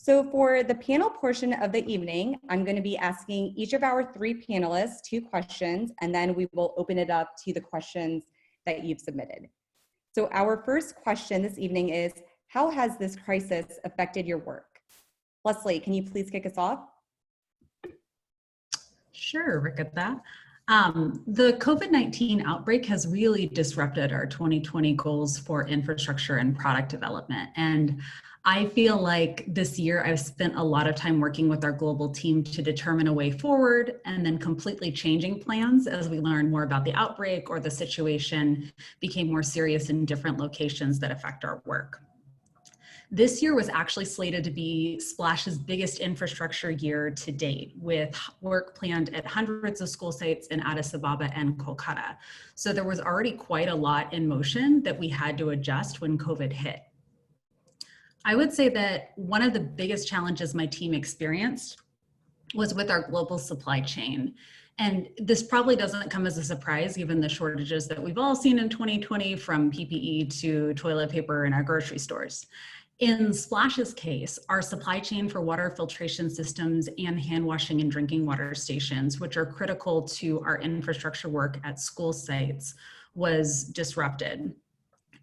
So for the panel portion of the evening, I'm going to be asking each of our three panelists two questions, and then we will open it up to the questions that you've submitted. So our first question this evening is, how has this crisis affected your work? Leslie, can you please kick us off? Sure, Rikita. The COVID-19 outbreak has really disrupted our 2020 goals for infrastructure and product development. And I feel like this year I've spent a lot of time working with our global team to determine a way forward and then completely changing plans as we learn more about the outbreak or the situation became more serious in different locations that affect our work. This year was actually slated to be Splash's biggest infrastructure year to date, with work planned at hundreds of school sites in Addis Ababa and Kolkata. So there was already quite a lot in motion that we had to adjust when COVID hit. I would say that one of the biggest challenges my team experienced was with our global supply chain. And this probably doesn't come as a surprise, given the shortages that we've all seen in 2020, from PPE to toilet paper in our grocery stores. In Splash's case, our supply chain for water filtration systems and hand washing and drinking water stations, which are critical to our infrastructure work at school sites, was disrupted.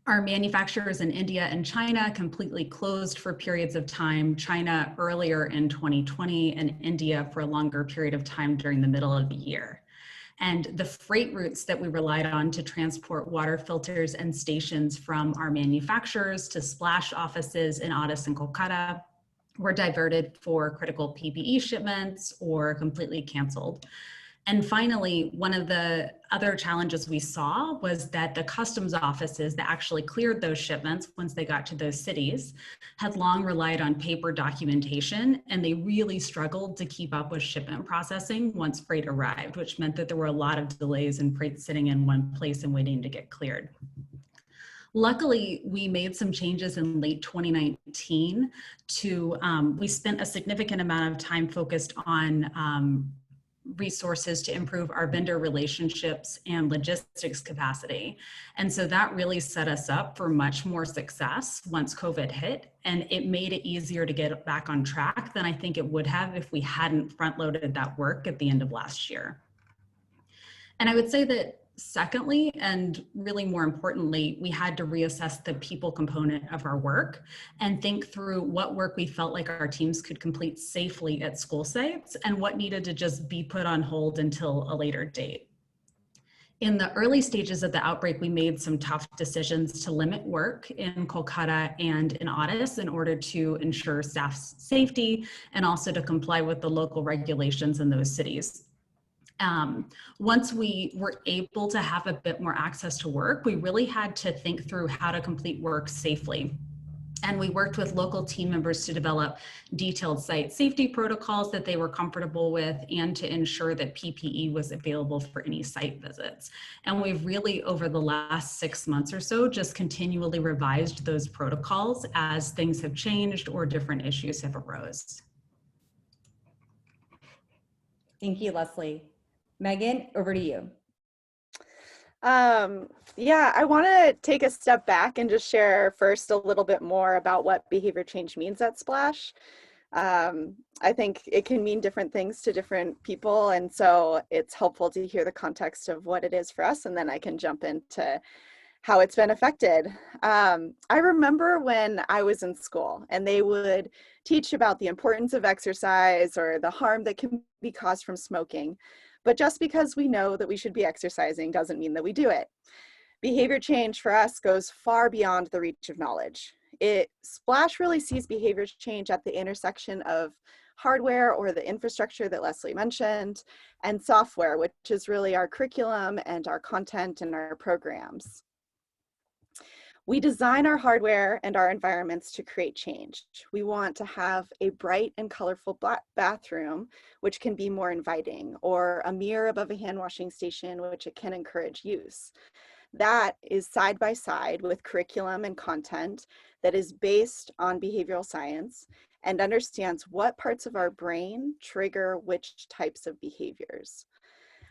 Our manufacturers in India and China completely closed for periods of time, China earlier in 2020 and India for a longer period of time during the middle of the year. And the freight routes that we relied on to transport water filters and stations from our manufacturers to Splash offices in Addis and Kolkata were diverted for critical PPE shipments or completely canceled. And finally, one of the other challenges we saw was that the customs offices that actually cleared those shipments once they got to those cities had long relied on paper documentation, and they really struggled to keep up with shipment processing once freight arrived, which meant that there were a lot of delays in freight sitting in one place and waiting to get cleared. Luckily, we made some changes in late 2019 we spent a significant amount of time focused on resources to improve our vendor relationships and logistics capacity. And so that really set us up for much more success once COVID hit, and it made it easier to get back on track than I think it would have if we hadn't front-loaded that work at the end of last year. And I would say that secondly, and really more importantly, we had to reassess the people component of our work and think through what work we felt like our teams could complete safely at school sites and what needed to just be put on hold until a later date. In the early stages of the outbreak, we made some tough decisions to limit work in Kolkata and in Addis in order to ensure staff's safety and also to comply with the local regulations in those cities. Once we were able to have a bit more access to work, we really had to think through how to complete work safely. And we worked with local team members to develop detailed site safety protocols that they were comfortable with and to ensure that PPE was available for any site visits. And we've really, over the last 6 months or so, just continually revised those protocols as things have changed or different issues have arose. Thank you, Leslie. Megan, over to you. Yeah, I want to take a step back and just share first a little bit more about what behavior change means at Splash. I think it can mean different things to different people, and so it's helpful to hear the context of what it is for us, and then I can jump into how it's been affected. I remember when I was in school and they would teach about the importance of exercise or the harm that can be caused from smoking. But just because we know that we should be exercising doesn't mean that we do it. Behavior change for us goes far beyond the reach of knowledge. Splash really sees behavior change at the intersection of hardware, or the infrastructure that Leslie mentioned, and software, which is really our curriculum and our content and our programs. We design our hardware and our environments to create change. We want to have a bright and colorful bathroom, which can be more inviting, or a mirror above a hand washing station, which it can encourage use. That is side by side with curriculum and content that is based on behavioral science and understands what parts of our brain trigger which types of behaviors.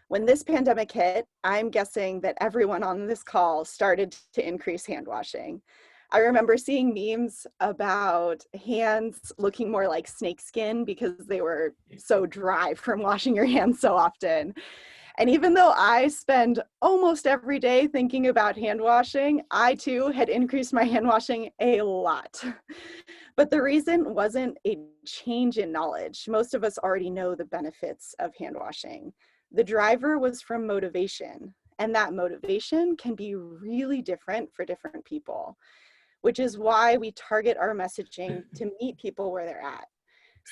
When this pandemic hit, I'm guessing that everyone on this call started to increase hand washing. I remember seeing memes about hands looking more like snake skin because they were so dry from washing your hands so often. And even though I spend almost every day thinking about hand washing, I too had increased my hand washing a lot. But the reason wasn't a change in knowledge. Most of us already know the benefits of hand washing. The driver was from motivation, and that motivation can be really different for different people, which is why we target our messaging to meet people where they're at.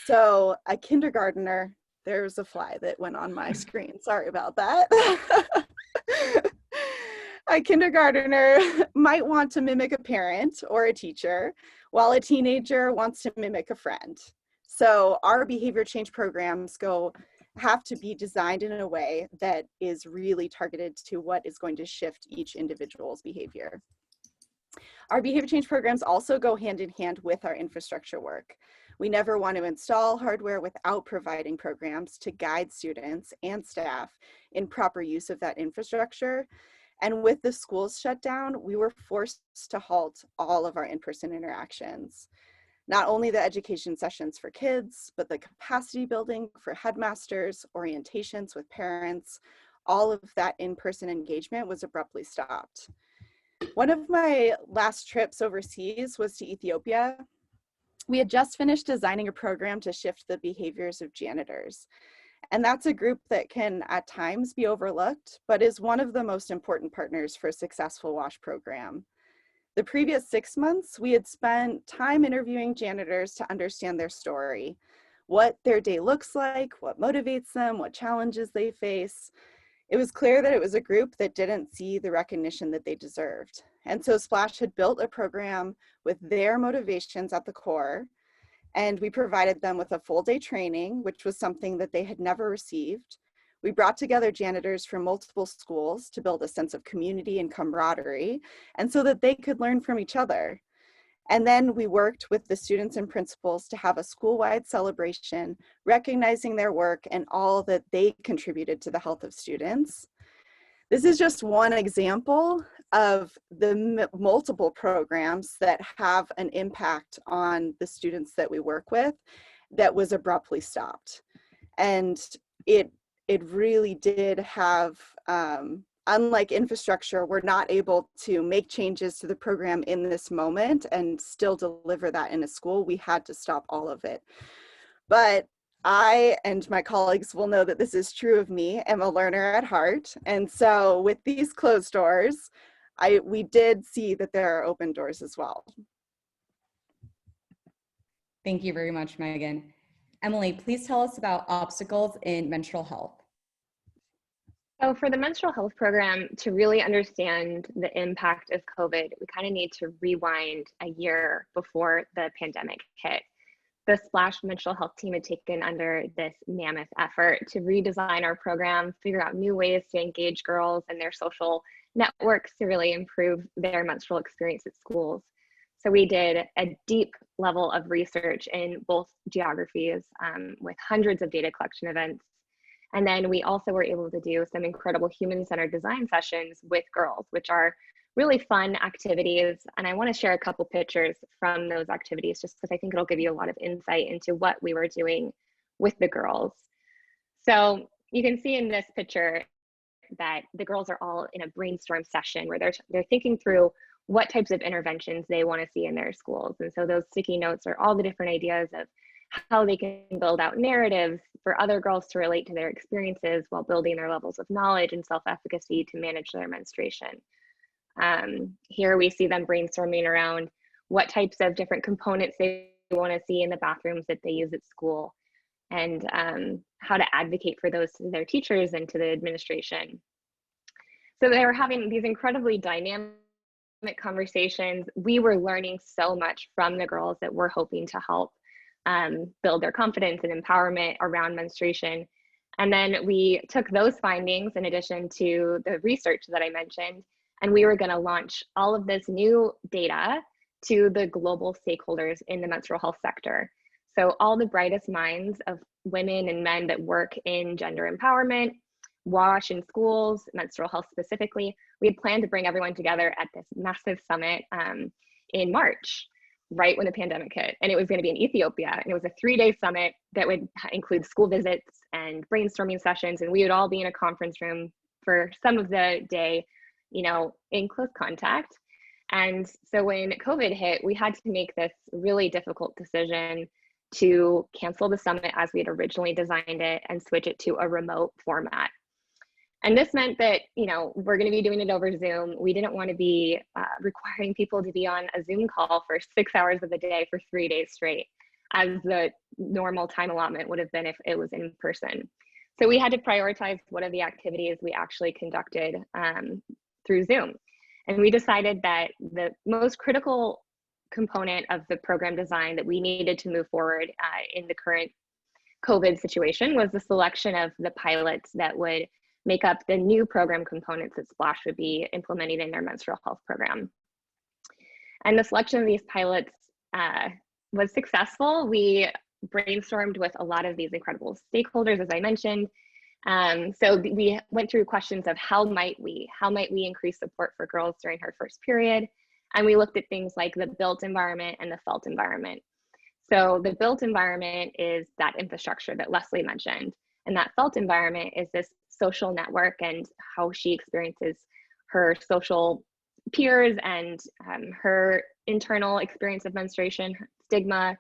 So a kindergartner, there's a fly that went on my screen. Sorry about that. A kindergartner might want to mimic a parent or a teacher, while a teenager wants to mimic a friend. So our behavior change programs have to be designed in a way that is really targeted to what is going to shift each individual's behavior. Our behavior change programs also go hand in hand with our infrastructure work. We never want to install hardware without providing programs to guide students and staff in proper use of that infrastructure. And with the schools shut down, we were forced to halt all of our in-person interactions. Not only the education sessions for kids, but the capacity building for headmasters, orientations with parents, all of that in-person engagement was abruptly stopped. One of my last trips overseas was to Ethiopia. We had just finished designing a program to shift the behaviors of janitors. And that's a group that can at times be overlooked, but is one of the most important partners for a successful WASH program. The previous 6 months, we had spent time interviewing janitors to understand their story, what their day looks like, what motivates them, what challenges they face. It was clear that it was a group that didn't see the recognition that they deserved. And so Splash had built a program with their motivations at the core, and we provided them with a full day training, which was something that they had never received. We brought together janitors from multiple schools to build a sense of community and camaraderie, and so that they could learn from each other. And then we worked with the students and principals to have a school-wide celebration, recognizing their work and all that they contributed to the health of students. This is just one example of the multiple programs that have an impact on the students that we work with that was abruptly stopped. And it really did have, unlike infrastructure, we're not able to make changes to the program in this moment and still deliver that in a school. We had to stop all of it. But I and my colleagues will know that this is true of me. I'm a learner at heart. And so with these closed doors, we did see that there are open doors as well. Thank you very much, Megan. Emily, please tell us about obstacles in menstrual health. So for the menstrual health program, to really understand the impact of COVID, we kind of need to rewind a year before the pandemic hit. The Splash menstrual health team had taken under this mammoth effort to redesign our program, figure out new ways to engage girls and their social networks to really improve their menstrual experience at schools. So we did a deep level of research in both geographies with hundreds of data collection events. And then we also were able to do some incredible human-centered design sessions with girls, which are really fun activities. And I want to share a couple pictures from those activities just because I think it'll give you a lot of insight into what we were doing with the girls. So you can see in this picture that the girls are all in a brainstorm session where they're thinking through what types of interventions they want to see in their schools. And so those sticky notes are all the different ideas of how they can build out narratives for other girls to relate to their experiences while building their levels of knowledge and self-efficacy to manage their menstruation. Here we see them brainstorming around what types of different components they want to see in the bathrooms that they use at school, and how to advocate for those to their teachers and to the administration. So they were having these incredibly dynamic conversations. We were learning so much from the girls that we're hoping to help build their confidence and empowerment around menstruation. And then we took those findings in addition to the research that I mentioned, and we were going to launch all of this new data to the global stakeholders in the menstrual health sector. So all the brightest minds of women and men that work in gender empowerment, WASH in schools, menstrual health specifically, we had planned to bring everyone together at this massive summit in March, right when the pandemic hit. And it was going to be in Ethiopia. And it was a 3-day summit that would include school visits and brainstorming sessions. And we would all be in a conference room for some of the day, you know, in close contact. And so when COVID hit, we had to make this really difficult decision to cancel the summit as we had originally designed it and switch it to a remote format. And this meant that, you know, we're going to be doing it over Zoom. We didn't want to be requiring people to be on a Zoom call for 6 hours of the day for 3 days straight, as the normal time allotment would have been if it was in person. So we had to prioritize what are the activities we actually conducted through Zoom. And we decided that the most critical component of the program design that we needed to move forward in the current COVID situation was the selection of the pilots that would make up the new program components that Splash would be implementing in their menstrual health program. And the selection of these pilots was successful. We brainstormed with a lot of these incredible stakeholders, as I mentioned. So we went through questions of how might we increase support for girls during her first period. And we looked at things like the built environment and the felt environment. So the built environment is that infrastructure that Leslie mentioned. And that felt environment is this social network and how she experiences her social peers and her internal experience of menstruation, stigma,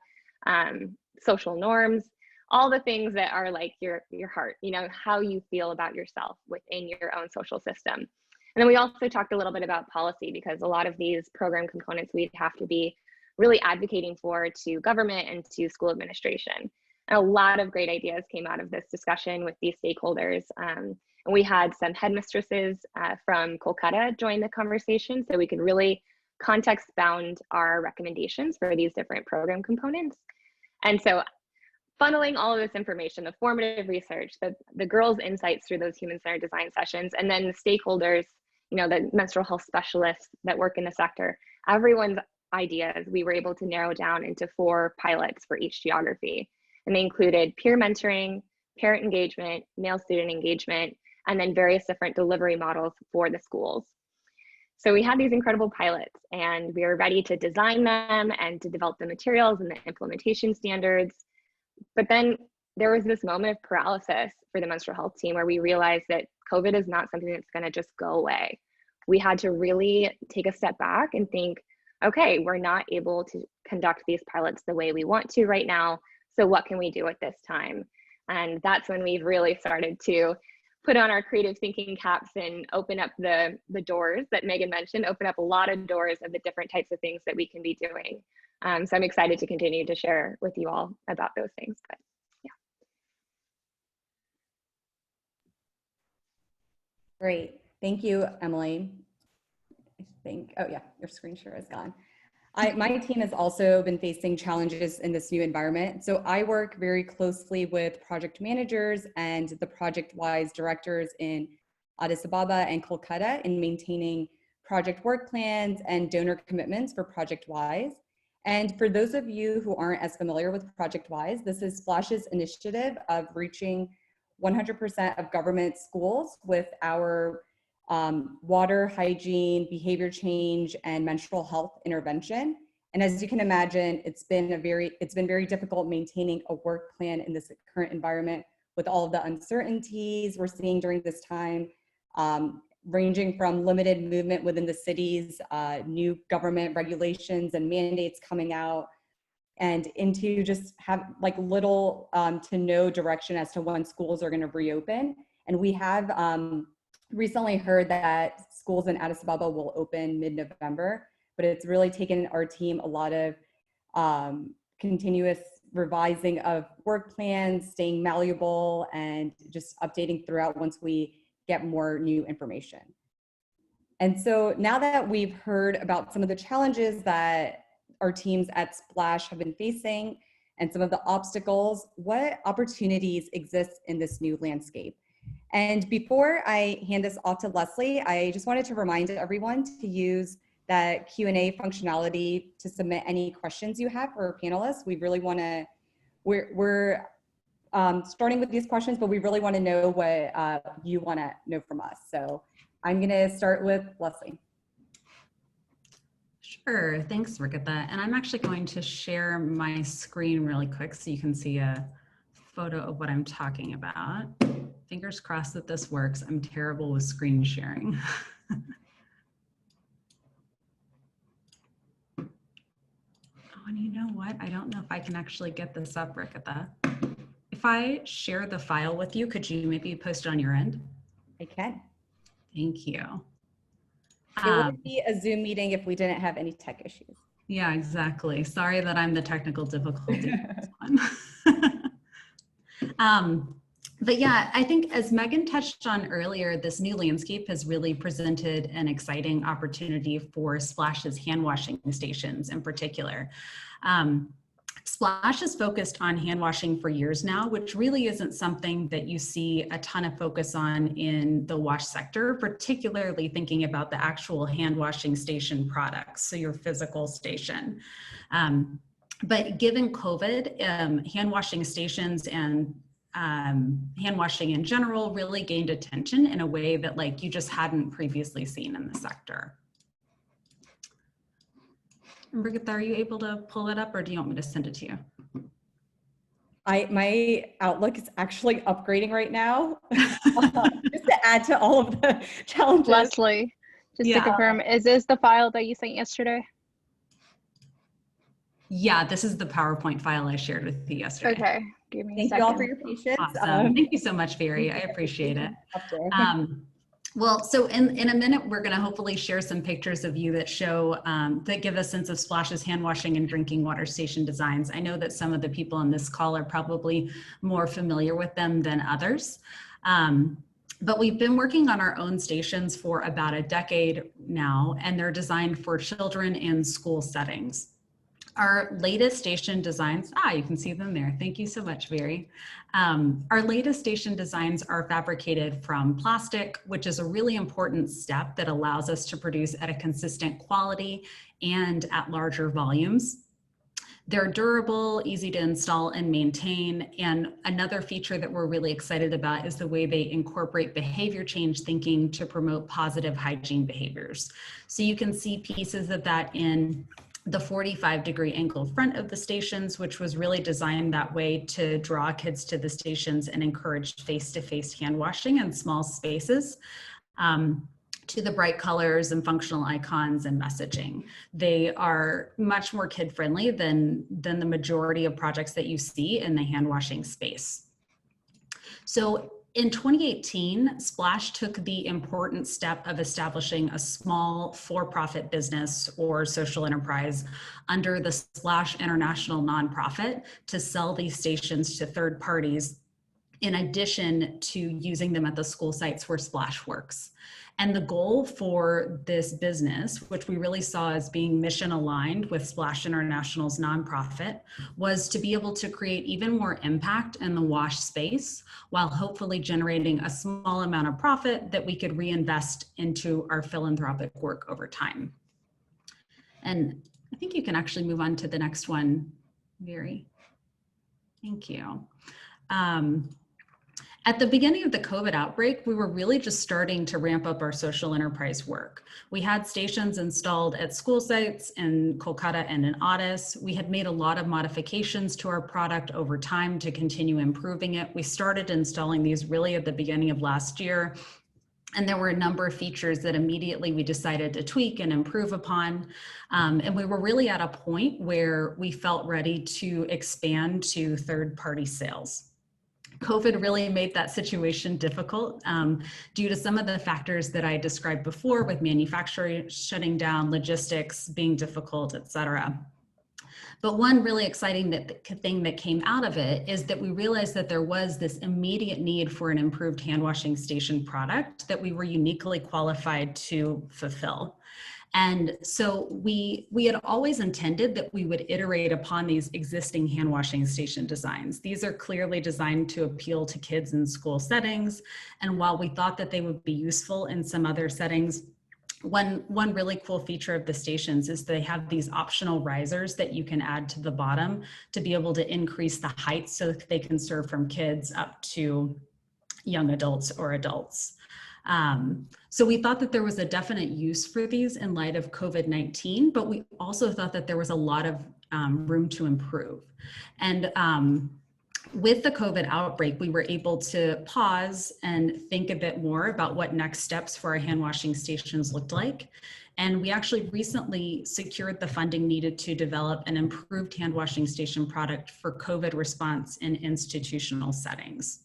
social norms, all the things that are like your heart, you know, how you feel about yourself within your own social system. And then we also talked a little bit about policy, because a lot of these program components we'd have to be really advocating for to government and to school administration. And a lot of great ideas came out of this discussion with these stakeholders. And we had some headmistresses from Kolkata join the conversation, so we could really context bound our recommendations for these different program components. And so funneling all of this information, the formative research, the girls' insights through those human-centered design sessions, and then the stakeholders, you know, the menstrual health specialists that work in the sector, everyone's ideas, we were able to narrow down into 4 pilots for each geography. And they included peer mentoring, parent engagement, male student engagement, and then various different delivery models for the schools. So we had these incredible pilots, and we were ready to design them and to develop the materials and the implementation standards. But then there was this moment of paralysis for the menstrual health team where we realized that COVID is not something that's going to just go away. We had to really take a step back and think, okay, we're not able to conduct these pilots the way we want to right now. So what can we do at this time? And that's when we've really started to put on our creative thinking caps and open up the doors that Megan mentioned, open up a lot of doors of the different types of things that we can be doing. So I'm excited to continue to share with you all about those things. But yeah. Great. Thank you, Emily. I think, oh yeah, your screen share is gone. My team has also been facing challenges in this new environment. So I work very closely with project managers and the project-wise directors in Addis Ababa and Kolkata in maintaining project work plans and donor commitments for ProjectWise. And for those of you who aren't as familiar with ProjectWise, this is Splash's initiative of reaching 100% of government schools with our water, hygiene, behavior change, and menstrual health intervention. And as you can imagine, it's been very difficult maintaining a work plan in this current environment with all of the uncertainties we're seeing during this time, ranging from limited movement within the cities, new government regulations and mandates coming out, and into just have like little to no direction as to when schools are going to reopen. And we have recently heard that schools in Addis Ababa will open mid-November, but it's really taken our team a lot of continuous revising of work plans, staying malleable, and just updating throughout once we get more new information. And so now that we've heard about some of the challenges that our teams at Splash have been facing and some of the obstacles, what opportunities exist in this new landscape? And before I hand this off to Leslie, I just wanted to remind everyone to use that Q&A functionality to submit any questions you have for our panelists. We really want to, we're starting with these questions, but we really want to know what you want to know from us. So I'm going to start with Leslie. Sure, thanks, Rikita. And I'm actually going to share my screen really quick so you can see a photo of what I'm talking about. Fingers crossed that this works. I'm terrible with screen sharing. Oh, and you know what? I don't know if I can actually get this up, Rikita. If I share the file with you, could you maybe post it on your end? I can. Thank you. It wouldn't be a Zoom meeting if we didn't have any tech issues. Yeah, exactly. Sorry that I'm the technical difficulty with this one. But yeah, I think as Megan touched on earlier, this new landscape has really presented an exciting opportunity for Splash's hand washing stations in particular. Splash has focused on hand washing for years now, which really isn't something that you see a ton of focus on in the wash sector, particularly thinking about the actual hand washing station products, so your physical station. But given COVID, hand washing stations and hand washing in general really gained attention in a way that like you just hadn't previously seen in the sector. Brigitte, are you able to pull it up or do you want me to send it to you? My Outlook is actually upgrading right now. Just to add to all of the challenges. Leslie, just to confirm, is this the file that you sent yesterday? Yeah, this is the PowerPoint file I shared with you yesterday. Okay, give me a Thank second. you all for your patience. Awesome. Thank you so much, Very. I appreciate it. Well, so in a minute, we're going to hopefully share some pictures of you that show, that give a sense of Splash's hand washing and drinking water station designs. I know that some of the people on this call are probably more familiar with them than others. But we've been working on our own stations for about a decade now, and they're designed for children in school settings. Our latest station designs, you can see them there. Thank you so much, Very. Our latest station designs are fabricated from plastic, which is a really important step that allows us to produce at a consistent quality and at larger volumes. They're durable, easy to install and maintain. And another feature that we're really excited about is the way they incorporate behavior change thinking to promote positive hygiene behaviors. So you can see pieces of that in the 45-degree angle front of the stations, which was really designed that way to draw kids to the stations and encourage face-to-face hand washing in small spaces, to the bright colors and functional icons and messaging. They are much more kid-friendly than the majority of projects that you see in the hand washing space. So in 2018, Splash took the important step of establishing a small for-profit business or social enterprise under the Splash International nonprofit to sell these stations to third parties, in addition to using them at the school sites where Splash works. And the goal for this business, which we really saw as being mission aligned with Splash International's nonprofit, was to be able to create even more impact in the wash space while hopefully generating a small amount of profit that we could reinvest into our philanthropic work over time. And I think you can actually move on to the next one, Very. Thank you. At the beginning of the COVID outbreak, we were really just starting to ramp up our social enterprise work. We had stations installed at school sites in Kolkata and in Addis. We had made a lot of modifications to our product over time to continue improving it. We started installing these really at the beginning of last year. And there were a number of features that immediately we decided to tweak and improve upon. And we were really at a point where we felt ready to expand to third-party sales. COVID really made that situation difficult due to some of the factors that I described before, with manufacturing shutting down, logistics being difficult, et cetera. But one really exciting thing that came out of it is that we realized that there was this immediate need for an improved hand washing station product that we were uniquely qualified to fulfill. And so we had always intended that we would iterate upon these existing hand washing station designs. These are clearly designed to appeal to kids in school settings. And while we thought that they would be useful in some other settings, one really cool feature of the stations is they have these optional risers that you can add to the bottom to be able to increase the height so that they can serve from kids up to young adults or adults. So we thought that there was a definite use for these in light of COVID-19, but we also thought that there was a lot of room to improve. And with the COVID outbreak, we were able to pause and think a bit more about what next steps for our hand washing stations looked like. And we actually recently secured the funding needed to develop an improved hand washing station product for COVID response in institutional settings.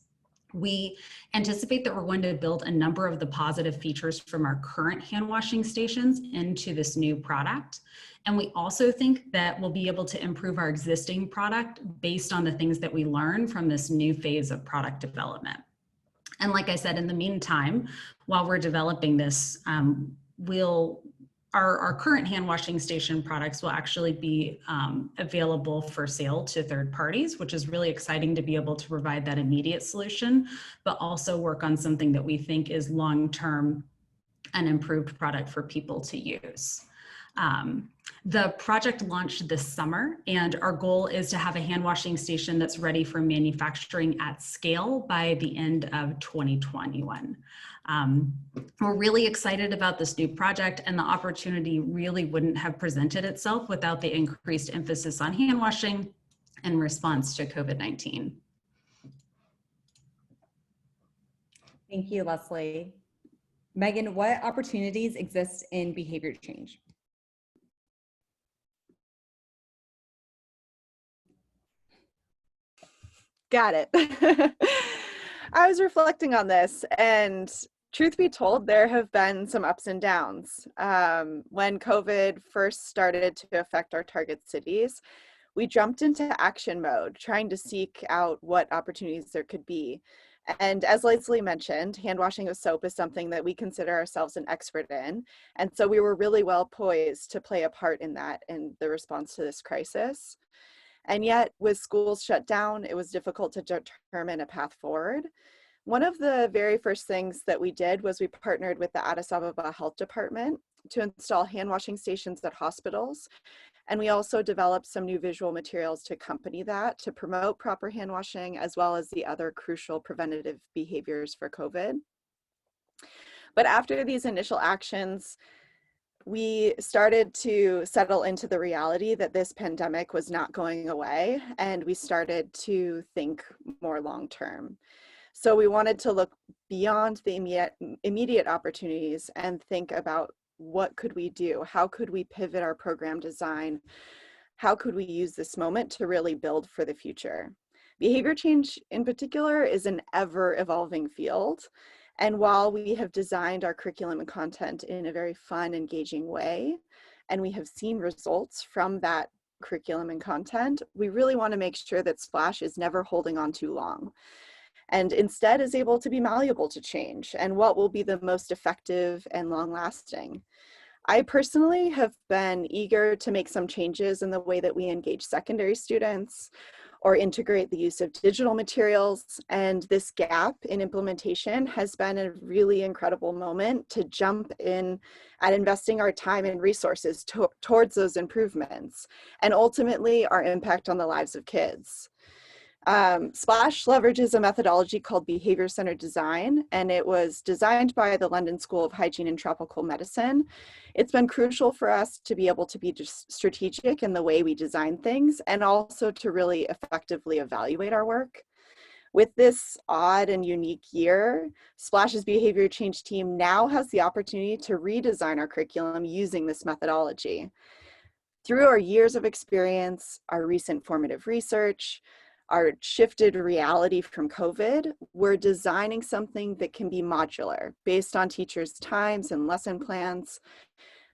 We anticipate that we're going to build a number of the positive features from our current hand washing stations into this new product. And we also think that we'll be able to improve our existing product based on the things that we learn from this new phase of product development. And like I said, in the meantime, while we're developing this, our current hand washing station products will actually be available for sale to third parties, which is really exciting to be able to provide that immediate solution, but also work on something that we think is long-term an improved product for people to use. The project launched this summer, and our goal is to have a hand washing station that's ready for manufacturing at scale by the end of 2021. We're really excited about this new project, and the opportunity really wouldn't have presented itself without the increased emphasis on hand washing in response to COVID-19. Thank you, Leslie. Megan, what opportunities exist in behavior change? Got it. I was reflecting on this, and truth be told, there have been some ups and downs. When COVID first started to affect our target cities, we jumped into action mode, trying to seek out what opportunities there could be. And as Leslie mentioned, hand washing with soap is something that we consider ourselves an expert in. And so we were really well poised to play a part in that in the response to this crisis. And yet, with schools shut down, it was difficult to determine a path forward. One of the very first things that we did was we partnered with the Addis Ababa Health Department to install hand washing stations at hospitals. And we also developed some new visual materials to accompany that, to promote proper hand washing, as well as the other crucial preventative behaviors for COVID. But after these initial actions, we started to settle into the reality that this pandemic was not going away, and we started to think more long-term. So we wanted to look beyond the immediate opportunities and think about what could we do? How could we pivot our program design? How could we use this moment to really build for the future? Behavior change in particular is an ever-evolving field. And while we have designed our curriculum and content in a very fun, engaging way, and we have seen results from that curriculum and content, we really want to make sure that Splash is never holding on too long, and instead is able to be malleable to change and what will be the most effective and long-lasting. I personally have been eager to make some changes in the way that we engage secondary students or integrate the use of digital materials. And this gap in implementation has been a really incredible moment to jump in at investing our time and resources towards those improvements and ultimately our impact on the lives of kids. Splash leverages a methodology called behavior-centered design, and it was designed by the London School of Hygiene and Tropical Medicine. It's been crucial for us to be able to be just strategic in the way we design things and also to really effectively evaluate our work. With this odd and unique year, Splash's behavior change team now has the opportunity to redesign our curriculum using this methodology. Through our years of experience, our recent formative research, our shifted reality from COVID, we're designing something that can be modular based on teachers' times and lesson plans.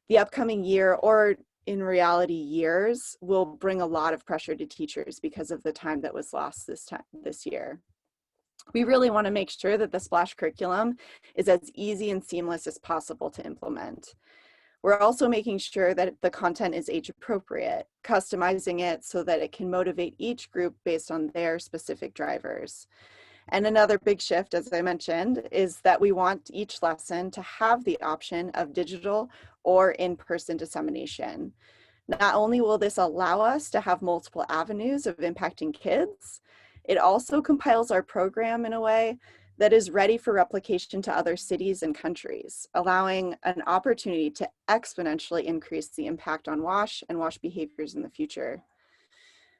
The upcoming year, or in reality years, will bring a lot of pressure to teachers because of the time that was lost this year. We really want to make sure that the Splash curriculum is as easy and seamless as possible to implement. We're also making sure that the content is age appropriate, customizing it so that it can motivate each group based on their specific drivers. And another big shift, as I mentioned, is that we want each lesson to have the option of digital or in-person dissemination. Not only will this allow us to have multiple avenues of impacting kids, it also compiles our program in a way that is ready for replication to other cities and countries, allowing an opportunity to exponentially increase the impact on wash and wash behaviors in the future.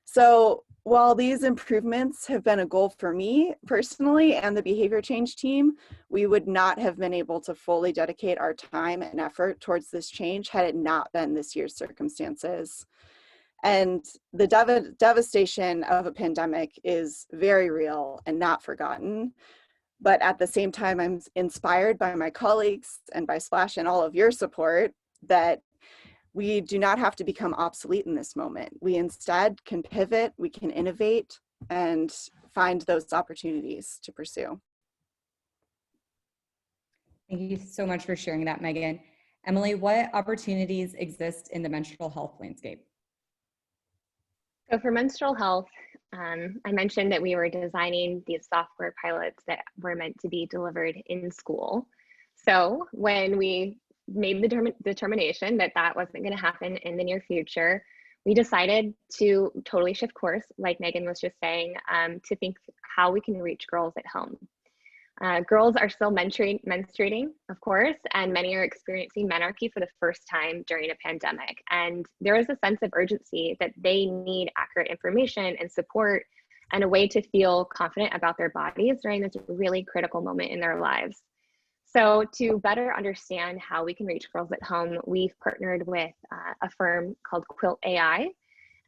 So while these improvements have been a goal for me personally and the behavior change team, we would not have been able to fully dedicate our time and effort towards this change had it not been this year's circumstances. And the devastation of a pandemic is very real and not forgotten. But at the same time, I'm inspired by my colleagues and by Splash and all of your support that we do not have to become obsolete in this moment. We instead can pivot, we can innovate, and find those opportunities to pursue. Thank you so much for sharing that, Megan. Emily, what opportunities exist in the menstrual health landscape? So for menstrual health, I mentioned that we were designing these software pilots that were meant to be delivered in school. So when we made the determination that that wasn't going to happen in the near future, we decided to totally shift course, like Megan was just saying, to think how we can reach girls at home. Girls are still menstruating, of course, and many are experiencing menarche for the first time during a pandemic. And there is a sense of urgency that they need accurate information and support and a way to feel confident about their bodies during this really critical moment in their lives. So to better understand how we can reach girls at home, we've partnered with a firm called Quilt AI,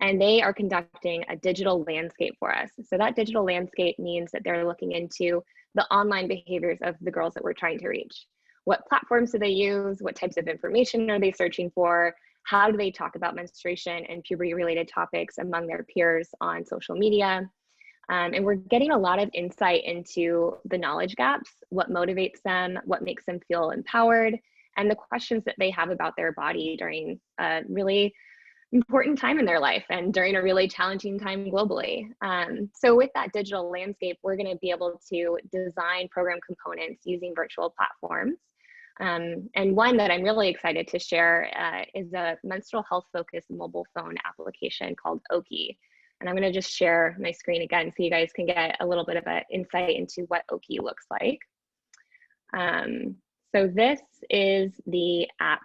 and they are conducting a digital landscape for us. So that digital landscape means that they're looking into the online behaviors of the girls that we're trying to reach. What platforms do they use? What types of information are they searching for? How do they talk about menstruation and puberty-related topics among their peers on social media? And we're getting a lot of insight into the knowledge gaps, what motivates them, what makes them feel empowered, and the questions that they have about their body during a really important time in their life and during a really challenging time globally. So with that digital landscape, we're going to be able to design program components using virtual platforms. And one that I'm really excited to share is a menstrual health focused mobile phone application called Oki. And I'm going to just share my screen again so you guys can get a little bit of an insight into what Oki looks like. So this is the app,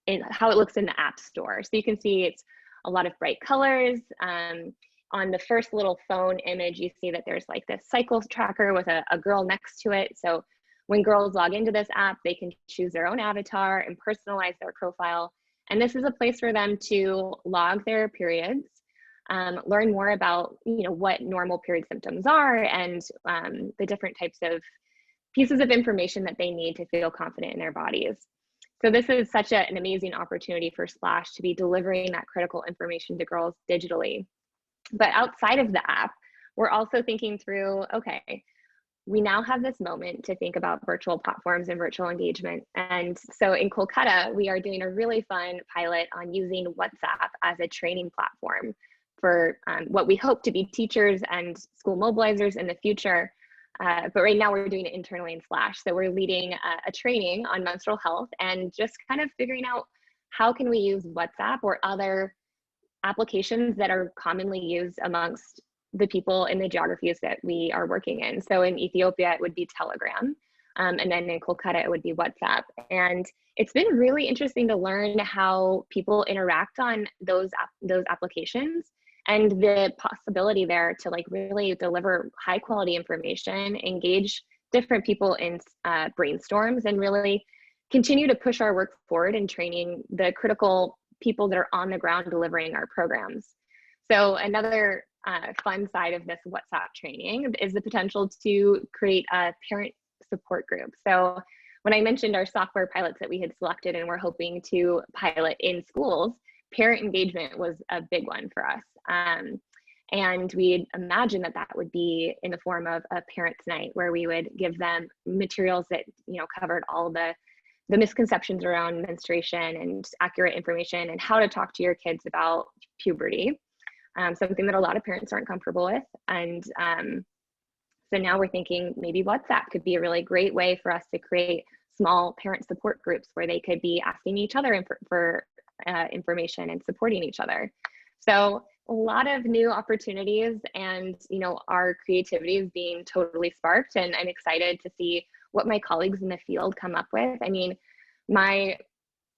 and how it looks in the App Store. So you can see it's a lot of bright colors. On the first little phone image, you see that there's like this cycle tracker with a girl next to it. So when girls log into this app, they can choose their own avatar and personalize their profile. And this is a place for them to log their periods, learn more about what normal period symptoms are, and the different types of pieces of information that they need to feel confident in their bodies. So this is such an amazing opportunity for Splash to be delivering that critical information to girls digitally. But outside of the app, we're also thinking through, okay, we now have this moment to think about virtual platforms and virtual engagement. And so in Kolkata, we are doing a really fun pilot on using WhatsApp as a training platform for what we hope to be teachers and school mobilizers in the future. But right now we're doing it internally in Splash. So we're leading a training on menstrual health and just kind of figuring out how can we use WhatsApp or other applications that are commonly used amongst the people in the geographies that we are working in. So in Ethiopia, it would be Telegram. And then in Kolkata, it would be WhatsApp. And it's been really interesting to learn how people interact on those applications, and the possibility there to like really deliver high quality information, engage different people in brainstorms, and really continue to push our work forward in training the critical people that are on the ground delivering our programs. So another fun side of this WhatsApp training is the potential to create a parent support group. So when I mentioned our software pilots that we had selected and we're hoping to pilot in schools, parent engagement was a big one for us. And we imagined that would be in the form of a parents' night where we would give them materials that covered all the misconceptions around menstruation and accurate information and how to talk to your kids about puberty, something that a lot of parents aren't comfortable with. And so now we're thinking maybe WhatsApp could be a really great way for us to create small parent support groups where they could be asking each other for information and supporting each other. So a lot of new opportunities, and our creativity is being totally sparked, and I'm excited to see what my colleagues in the field come up with. I mean,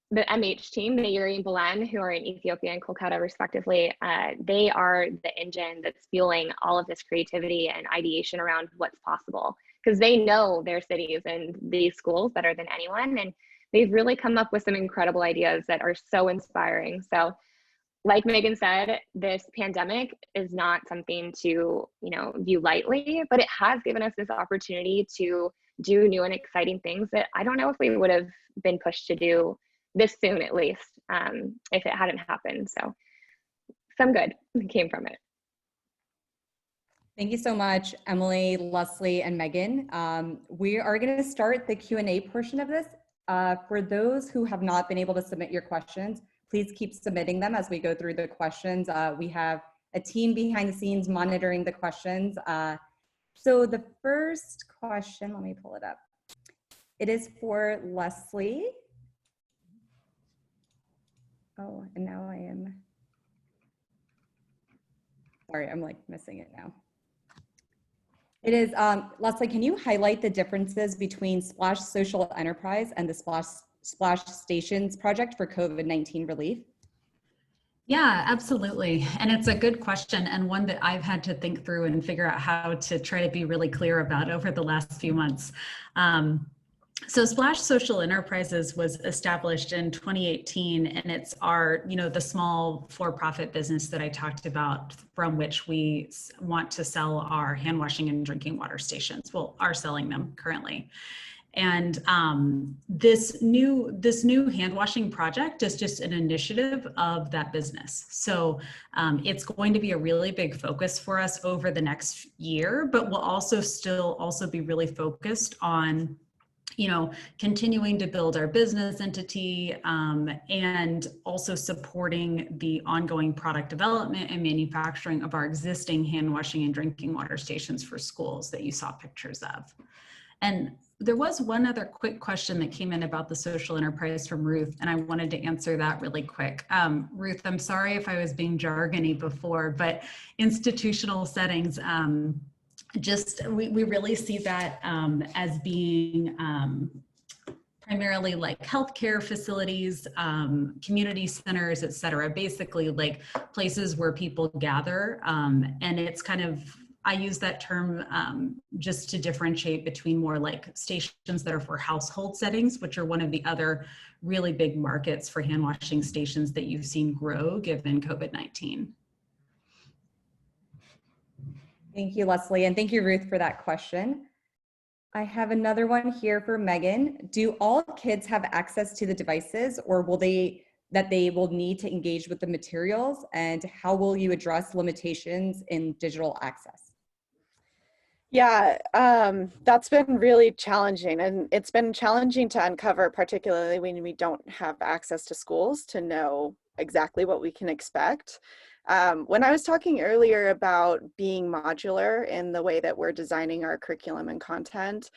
the MH team, Mayuri and Belen, who are in Ethiopia and Kolkata respectively, they are the engine that's fueling all of this creativity and ideation around what's possible, because they know their cities and these schools better than anyone, and they've really come up with some incredible ideas that are so inspiring. So like Megan said, this pandemic is not something to view lightly, but it has given us this opportunity to do new and exciting things that I don't know if we would have been pushed to do this soon, at least, if it hadn't happened. So some good came from it. Thank you so much, Emily, Leslie, and Megan. We are going to start the Q&A portion of this. For those who have not been able to submit your questions, please keep submitting them as we go through the questions. We have a team behind the scenes monitoring the questions. So the first question, let me pull it up. It is for Leslie. Oh, and now I am, sorry, I'm like missing it now. It is, Leslie, can you highlight the differences between Splash Social Enterprise and the Splash Stations project for COVID-19 relief? Yeah, absolutely. And it's a good question, and one that I've had to think through and figure out how to try to be really clear about over the last few months. So Splash Social Enterprises was established in 2018, and it's our, the small for-profit business that I talked about, from which we want to sell our hand washing and drinking water stations. Well, are selling them currently. And this new hand washing project is just an initiative of that business. So it's going to be a really big focus for us over the next year, but we'll also be really focused on continuing to build our business entity, and also supporting the ongoing product development and manufacturing of our existing hand washing and drinking water stations for schools that you saw pictures of. And there was one other quick question that came in about the social enterprise from Ruth, and I wanted to answer that really quick. Ruth, I'm sorry if I was being jargony before, but institutional settings, we really see that as being primarily like healthcare facilities, community centers, et cetera, basically like places where people gather. And it's kind of, I use that term just to differentiate between more like stations that are for household settings, which are one of the other really big markets for hand washing stations that you've seen grow given COVID-19. Thank you, Leslie, and thank you, Ruth, for that question. I have another one here for Megan. Do all kids have access to the devices, or will they need to engage with the materials, and how will you address limitations in digital access? Yeah, that's been really challenging, and it's been challenging to uncover, particularly when we don't have access to schools, to know exactly what we can expect. When I was talking earlier about being modular in the way that we're designing our curriculum and content,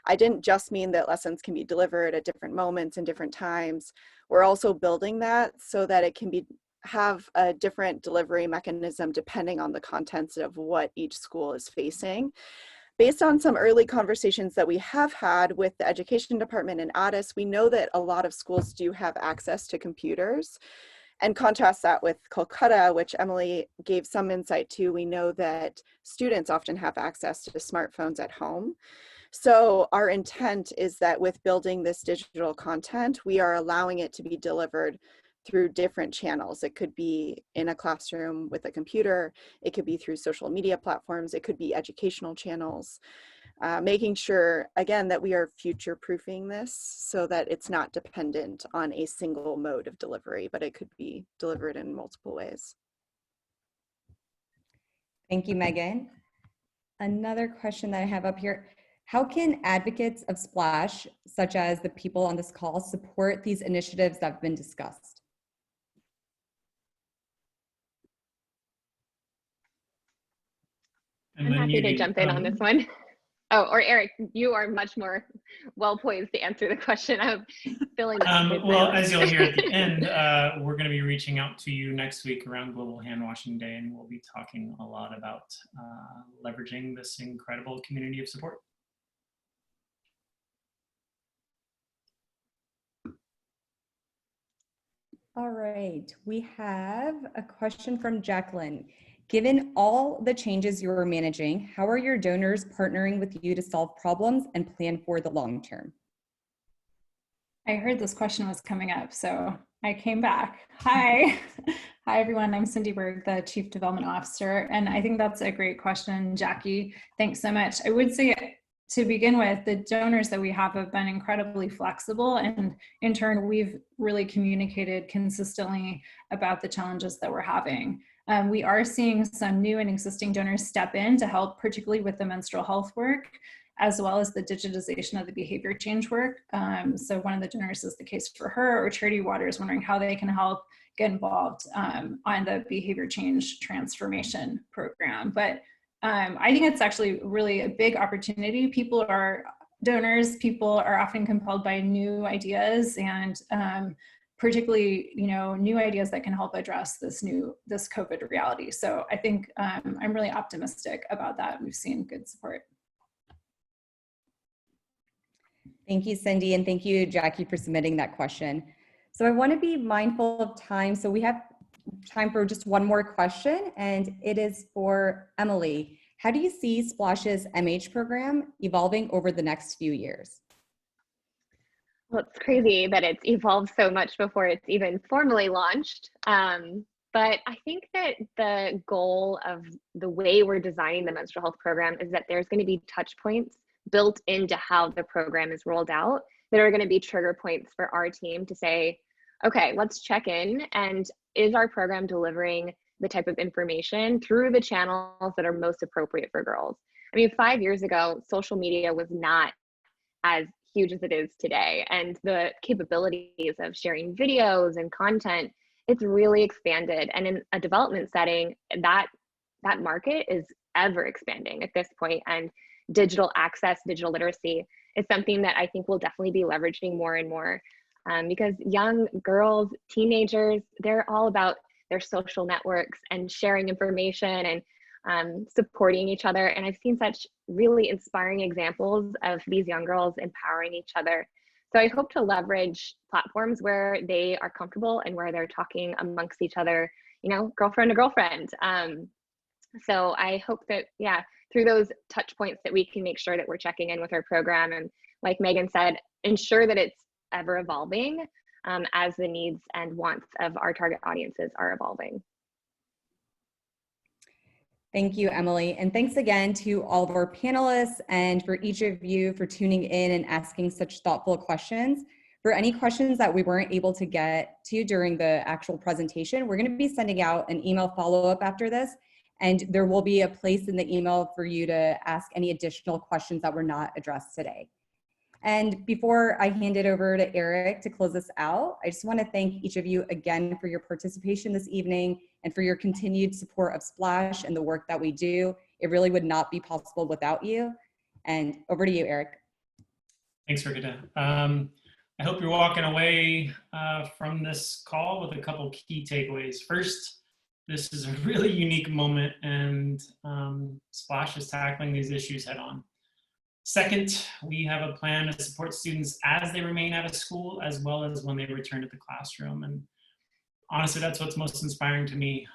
I didn't just mean that lessons can be delivered at different moments and different times. We're also building that so that it can have a different delivery mechanism depending on the contents of what each school is facing. Based on some early conversations that we have had with the education department and ADIS, we know that a lot of schools do have access to computers. And contrast that with Kolkata, which Emily gave some insight to, we know that students often have access to smartphones at home. So our intent is that with building this digital content, we are allowing it to be delivered through different channels. It could be in a classroom with a computer, it could be through social media platforms, it could be educational channels. Making sure, again, that we are future-proofing this so that it's not dependent on a single mode of delivery, but it could be delivered in multiple ways. Thank you, Megan. Another question that I have up here: how can advocates of Splash, such as the people on this call, support these initiatives that have been discussed? I'm happy to jump in on this one. Oh, or Eric, you are much more well poised to answer the question of filling the COVID Well, silence. as you'll hear at the end, we're going to be reaching out to you next week around Global Handwashing Day, and we'll be talking a lot about leveraging this incredible community of support. All right, we have a question from Jacqueline. Given all the changes you are managing, how are your donors partnering with you to solve problems and plan for the long term? I heard this question was coming up, so I came back. Hi. Hi, everyone. I'm Cindy Berg, the Chief Development Officer, and I think that's a great question, Jackie. Thanks so much. I would say, to begin with, the donors that we have been incredibly flexible, and in turn, we've really communicated consistently about the challenges that we're having. We are seeing some new and existing donors step in to help, particularly with the menstrual health work, as well as the digitization of the behavior change work. So one of the donors is the case for her, or Charity Water is wondering how they can help get involved on the behavior change transformation program. But I think it's actually really a big opportunity. Donors are often compelled by new ideas, and particularly, new ideas that can help address this COVID reality. So I think I'm really optimistic about that. We've seen good support. Thank you, Cindy, and thank you, Jackie, for submitting that question. So I want to be mindful of time. So we have time for just one more question, and it is for Emily. How do you see Splash's MH program evolving over the next few years? Well, it's crazy that it's evolved so much before it's even formally launched. But I think that the goal of the way we're designing the menstrual health program is that there's going to be touch points built into how the program is rolled out that are going to be trigger points for our team to say, okay, let's check in, and is our program delivering the type of information through the channels that are most appropriate for girls? I mean, 5 years ago, social media was not as huge as it is today, and the capabilities of sharing videos and content, it's really expanded. And in a development setting, that market is ever expanding at this point, and digital access, digital literacy is something that I think we'll definitely be leveraging more and more, because young girls, teenagers, they're all about their social networks and sharing information and supporting each other. And I've seen such really inspiring examples of these young girls empowering each other. So I hope to leverage platforms where they are comfortable and where they're talking amongst each other, girlfriend to girlfriend. So I hope that, through those touch points that we can make sure that we're checking in with our program, and like Megan said, ensure that it's ever evolving as the needs and wants of our target audiences are evolving. Thank you, Emily. And thanks again to all of our panelists and for each of you for tuning in and asking such thoughtful questions. For any questions that we weren't able to get to during the actual presentation, we're going to be sending out an email follow-up after this. And there will be a place in the email for you to ask any additional questions that were not addressed today. And before I hand it over to Eric to close this out, I just want to thank each of you again for your participation this evening and for your continued support of Splash and the work that we do. It really would not be possible without you. And over to you, Eric. Thanks, Rikita. I hope you're walking away from this call with a couple key takeaways. First, this is a really unique moment, and Splash is tackling these issues head on. Second, we have a plan to support students as they remain out of school, as well as when they return to the classroom. And honestly, that's what's most inspiring to me,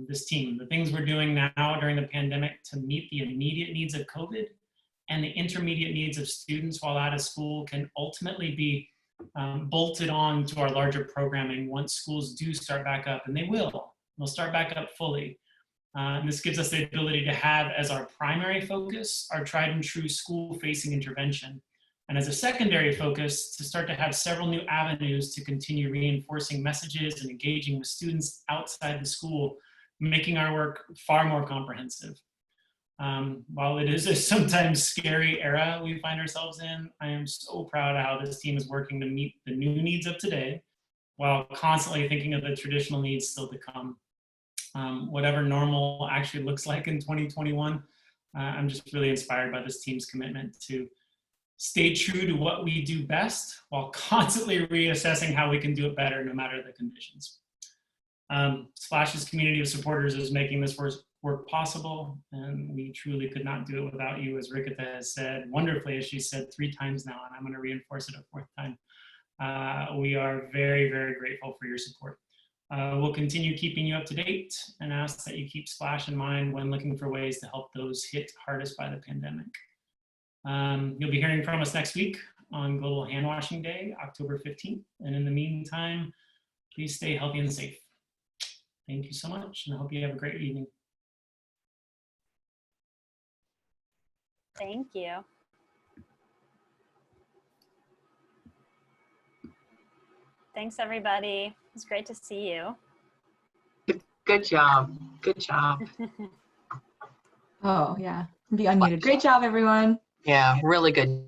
this team. The things we're doing now during the pandemic to meet the immediate needs of COVID and the intermediate needs of students while out of school can ultimately be bolted on to our larger programming once schools do start back up, and they will. They'll start back up fully. And this gives us the ability to have as our primary focus our tried and true school-facing intervention. And as a secondary focus, to start to have several new avenues to continue reinforcing messages and engaging with students outside the school, making our work far more comprehensive. While it is a sometimes scary era we find ourselves in, I am so proud of how this team is working to meet the new needs of today, while constantly thinking of the traditional needs still to come. Whatever normal actually looks like in 2021, I'm just really inspired by this team's commitment to stay true to what we do best while constantly reassessing how we can do it better no matter the conditions. Splash's community of supporters is making this work possible, and we truly could not do it without you, as Rikita has said wonderfully, as she said 3 times now, and I'm going to reinforce it a 4th time. We are very, very grateful for your support. We'll continue keeping you up to date and ask that you keep Splash in mind when looking for ways to help those hit hardest by the pandemic. You'll be hearing from us next week on Global Handwashing Day, October 15th. And in the meantime, please stay healthy and safe. Thank you so much, and I hope you have a great evening. Thank you. Thanks, everybody. It was great to see you. Good job. Good job. Oh, yeah. Be unmuted. Great job, everyone. Yeah, really good.